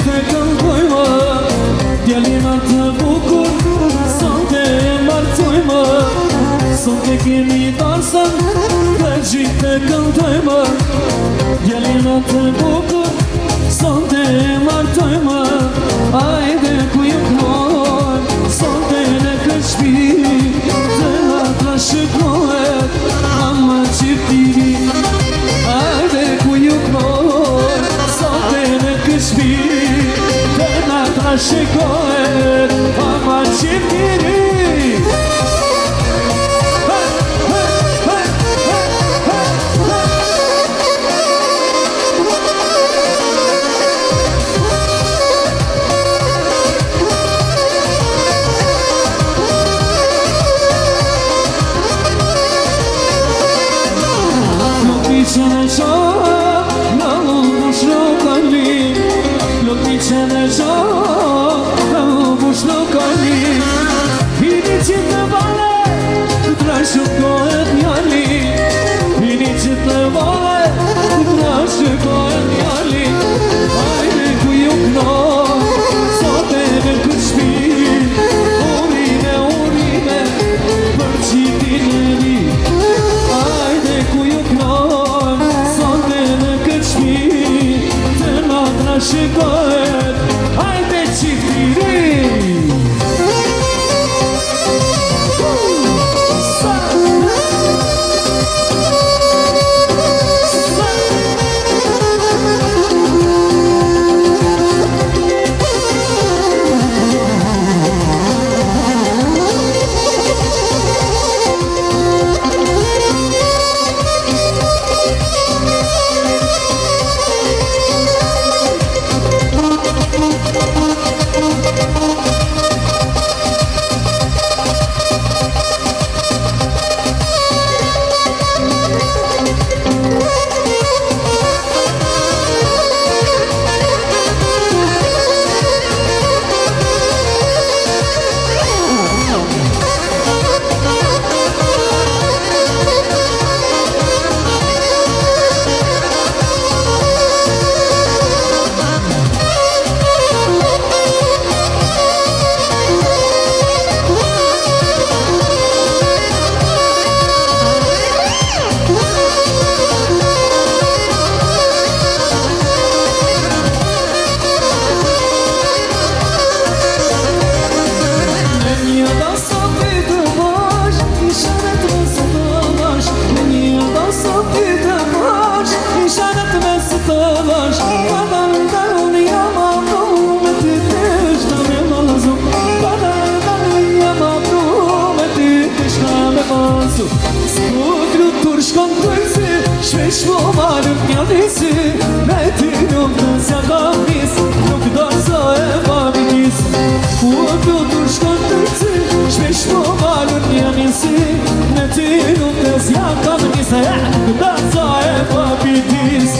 të këndojmë, djalina të bukur, sonte e martojmë, sonte kemi dansën, dhe gjithë të këndojmë, djalina të bukur, sonte e martojmë, ajde ku ju knojmë, sonte në këtë shpi, dhe nga të shikohet, ama qiftiri, ajde ku ju knojmë, sonte në këtë shpi, dhe nga të shikohet, ama qiftiri. Qene qohë, në bush nuk alim, Loti qene qohë, në bush nuk alim, Hini qitë në vale, të trashëkohet njallim, Hini qitë në vale, të trashëkohet njallim, Ajde ku ju knoj, sote në këtë shpi, Urime, për qitin e mi, Ajde ku ju knoj, shikohet, hajde qiftiri. Shpesh po marrëm një nisi, me ty nuk të zja kam nis, nuk dorëzo e pavitis. U lutur shkon të rëci, shpesh po marrëm një nisi, me ty nuk të zja kam nis, nuk dorëzo e pavitis.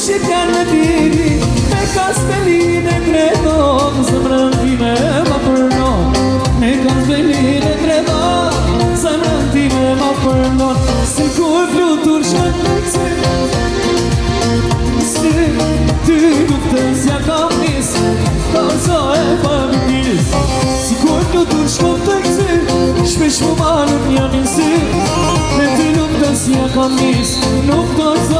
Shqip janë në diri, me kastelin e kredon, zemrën time ma përnon, me kastelin e kredon, zemrën time ma përnon, si kur flutur shkën të kësi, si ty nuk të zja kam nis, dorëzo e pavitis, si kur flutur shkën të kësi, shpesh mu marrëm një nisi, me ty nuk të zja kam nis, nuk dorëzo